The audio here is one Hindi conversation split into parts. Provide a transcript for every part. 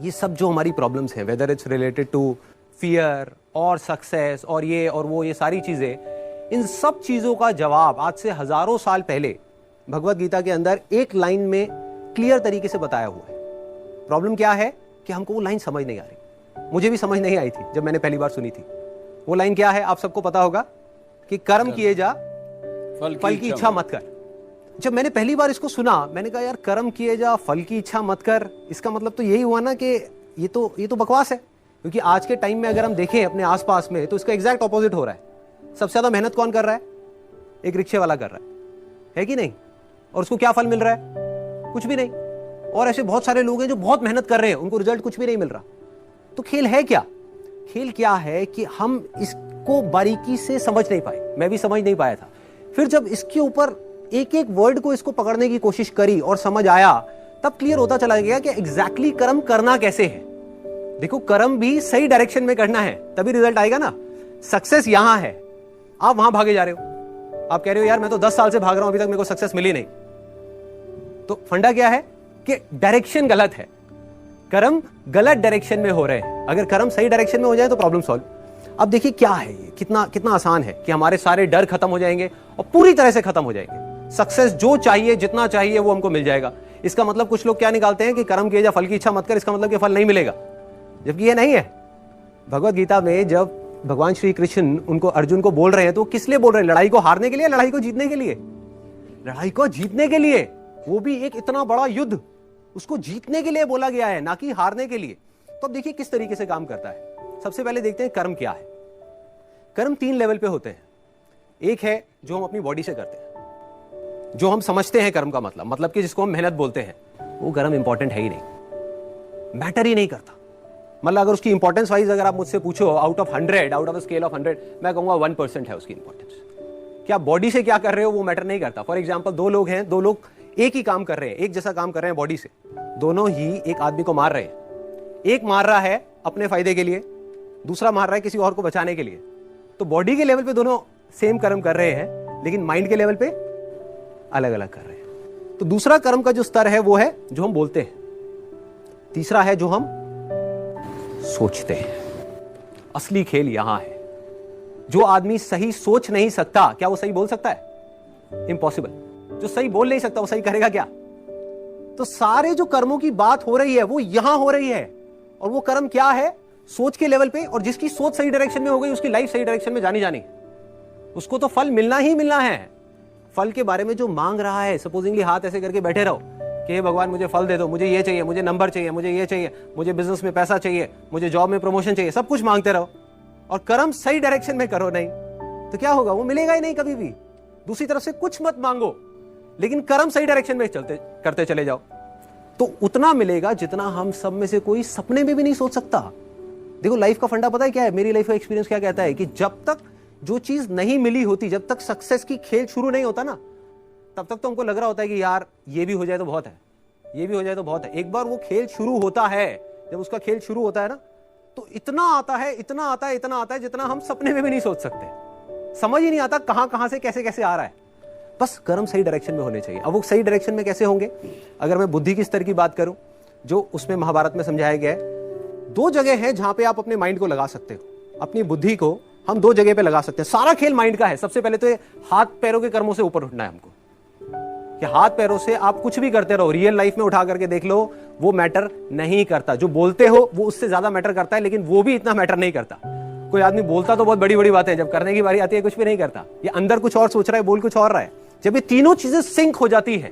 ये सब जो हमारी प्रॉब्लम्स हैं, whether it's related to fear और सक्सेस और ये और वो, ये सारी चीजें, इन सब चीजों का जवाब आज से हजारों साल पहले भगवत गीता के अंदर एक लाइन में क्लियर तरीके से बताया हुआ है। प्रॉब्लम क्या है कि हमको वो लाइन समझ नहीं आ रही। मुझे भी समझ नहीं आई थी जब मैंने पहली बार सुनी थी। वो लाइन क्या है, आप सबको पता होगा कि कर्म किए जा, फल की इच्छा मत कर। जब मैंने पहली बार इसको सुना, मैंने कहा यार कर्म किए जा, फल की इच्छा मत कर, इसका मतलब तो यही हुआ ना कि ये तो बकवास है। क्योंकि आज के टाइम में अगर हम देखें अपने आसपास में तो इसका एग्जैक्ट ऑपोजिट हो रहा है। सबसे ज्यादा मेहनत कौन कर रहा है? एक रिक्शे वाला कर रहा है कि नहीं? और उसको क्या फल मिल रहा है? कुछ भी नहीं। और ऐसे बहुत सारे लोग हैं जो बहुत मेहनत कर रहे हैं, उनको रिजल्ट कुछ भी नहीं मिल रहा। तो खेल है क्या? खेल क्या है कि हम इसको बारीकी से समझ नहीं पाए। मैं भी समझ नहीं पाया था। फिर जब इसके ऊपर एक एक वर्ड को इसको पकड़ने की कोशिश करी और समझ आया, तब क्लियर होता चला गया कि एग्जैक्टली कर्म करना कैसे है। देखो, कर्म भी सही डायरेक्शन में करना है, तभी रिजल्ट आएगा ना। सक्सेस यहां है, आप वहां भागे जा रहे हो। आप कह रहे हो यार मैं तो 10 साल से भाग रहा हूं, अभी तक मेरे को सक्सेस मिली नहीं। तो फंडा क्या है कि डायरेक्शन गलत है। कर्म गलत डायरेक्शन में हो रहे हैं। अगर कर्म सही डायरेक्शन में हो जाए तो प्रॉब्लम सॉल्व। अब देखिए क्या है ये, कितना आसान है कि हमारे सारे डर खत्म हो जाएंगे और पूरी तरह से खत्म हो जाएंगे। सक्सेस जो चाहिए, जितना चाहिए वो हमको मिल जाएगा। इसका मतलब कुछ लोग क्या निकालते हैं कि कर्म किए जा, फल की इच्छा मत कर, इसका मतलब कि फल नहीं मिलेगा, जबकि ये नहीं है। भगवत गीता में जब भगवान श्री कृष्ण उनको अर्जुन को बोल रहे हैं तो किस लिए बोल रहे हैं? लड़ाई को हारने के लिए, लड़ाई को जीतने के लिए? लड़ाई को जीतने के लिए। वो भी एक इतना बड़ा युद्ध, उसको जीतने के लिए बोला गया है, ना कि हारने के लिए। तो अब देखिए किस तरीके से काम करता है। सबसे पहले देखते हैं कर्म क्या है। कर्म 3 लेवल पे होते हैं। एक है जो हम अपनी बॉडी से करते हैं, जो हम समझते हैं कर्म का मतलब कि जिसको हम मेहनत बोलते हैं। वो कर्म इंपॉर्टेंट है ही नहीं, मैटर ही नहीं करता। मतलब अगर उसकी इंपॉर्टेंस वाइज अगर आप मुझसे पूछो, out of 100, out of scale of 100, मैं कहूंगा 1% है उसकी इंपॉर्टेंस। क्या बॉडी से क्या कर रहे हो वो मैटर नहीं करता। फॉर एग्जाम्पल, 2 लोग हैं, 2 लोग एक ही काम कर रहे हैं, एक जैसा काम कर रहे हैं बॉडी से, दोनों ही एक आदमी को मार रहे हैं। एक मार रहा है अपने फायदे के लिए, दूसरा मार रहा है किसी और को बचाने के लिए। तो बॉडी के लेवल पे दोनों सेम कर्म कर रहे हैं, लेकिन माइंड के लेवल पे अलग अलग कर रहे हैं। तो दूसरा कर्म का जो स्तर है वो है जो हम बोलते हैं। तीसरा है जो हम सोचते हैं। असली खेल यहां है। जो आदमी सही सोच नहीं सकता, क्या वो सही बोल सकता है? इम्पॉसिबल। जो सही बोल नहीं सकता वो सही करेगा क्या? तो सारे जो कर्मों की बात हो रही है वो यहां हो रही है। और वो कर्म क्या है? सोच के लेवल पे। और जिसकी सोच सही डायरेक्शन में हो गई, उसकी लाइफ सही डायरेक्शन में जानी, उसको तो फल मिलना ही मिलना है। फल के बारे में जो मांग रहा है, सपोजिंगली हाथ ऐसे करके बैठे रहो कि हे भगवान मुझे फल दे दो, मुझे ये चाहिए, मुझे नंबर चाहिए, मुझे ये चाहिए, मुझे बिजनेस में पैसा चाहिए, मुझे जॉब में प्रमोशन चाहिए, सब कुछ मांगते रहो और कर्म सही डायरेक्शन में करो नहीं, तो क्या होगा? वो मिलेगा ही नहीं कभी भी। दूसरी तरफ से कुछ मत मांगो, लेकिन कर्म सही डायरेक्शन में करते चले जाओ, तो उतना मिलेगा जितना हम सब में से कोई सपने में भी नहीं सोच सकता। देखो, लाइफ का फंडा पता है क्या है? मेरी लाइफ का एक्सपीरियंस क्या कहता है कि जब तक जो चीज नहीं मिली होती, जब तक सक्सेस की खेल शुरू नहीं होता ना, तब तक तो हमको लग रहा होता है कि यार ये भी हो जाए तो बहुत है, ये भी हो जाए तो बहुत है। एक बार वो खेल शुरू होता है, जब उसका खेल शुरू होता है ना, तो इतना आता है, इतना आता है, इतना आता है जितना हम सपने में भी नहीं सोच सकते। समझ ही नहीं आता कहां से कैसे कैसे आ रहा है। बस कर्म सही डायरेक्शन में होने चाहिए। अब वो सही डायरेक्शन में कैसे होंगे? अगर मैं बुद्धि के स्तर की बात करूं, जो उसमें महाभारत में समझाया गया है, 2 जगह है जहां पे आप अपने माइंड को लगा सकते हो। अपनी बुद्धि को हम 2 जगह पे लगा सकते हैं। सारा खेल माइंड का है। सबसे पहले तो ये हाथ पैरों के कर्मों से ऊपर उठना है हमको, कि हाथ पैरों से आप कुछ भी करते रहो, रियल लाइफ में उठा करके देख लो, वो मैटर नहीं करता। जो बोलते हो वो उससे ज्यादा मैटर करता है, लेकिन वो भी इतना मैटर नहीं करता। कोई आदमी बोलता तो बहुत बड़ी बड़ी बातें, जब करने की बारी आती है कुछ भी नहीं करता। ये अंदर कुछ और सोच रहा है, बोल कुछ और रहा है। जब ये तीनों चीजें सिंक हो जाती है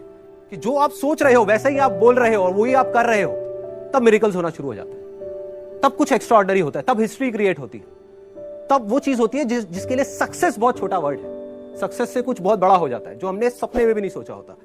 कि जो आप सोच रहे हो वैसा ही आप बोल रहे हो और वही आप कर रहे हो, तब मिरेकल्स होना शुरू हो जाता है। तब कुछ एक्स्ट्राऑर्डिनरी होता है, तब हिस्ट्री क्रिएट होती है। तब वो चीज होती है जिसके लिए सक्सेस बहुत छोटा वर्ड है। सक्सेस से कुछ बहुत बड़ा हो जाता है जो हमने सपने में भी नहीं सोचा होता।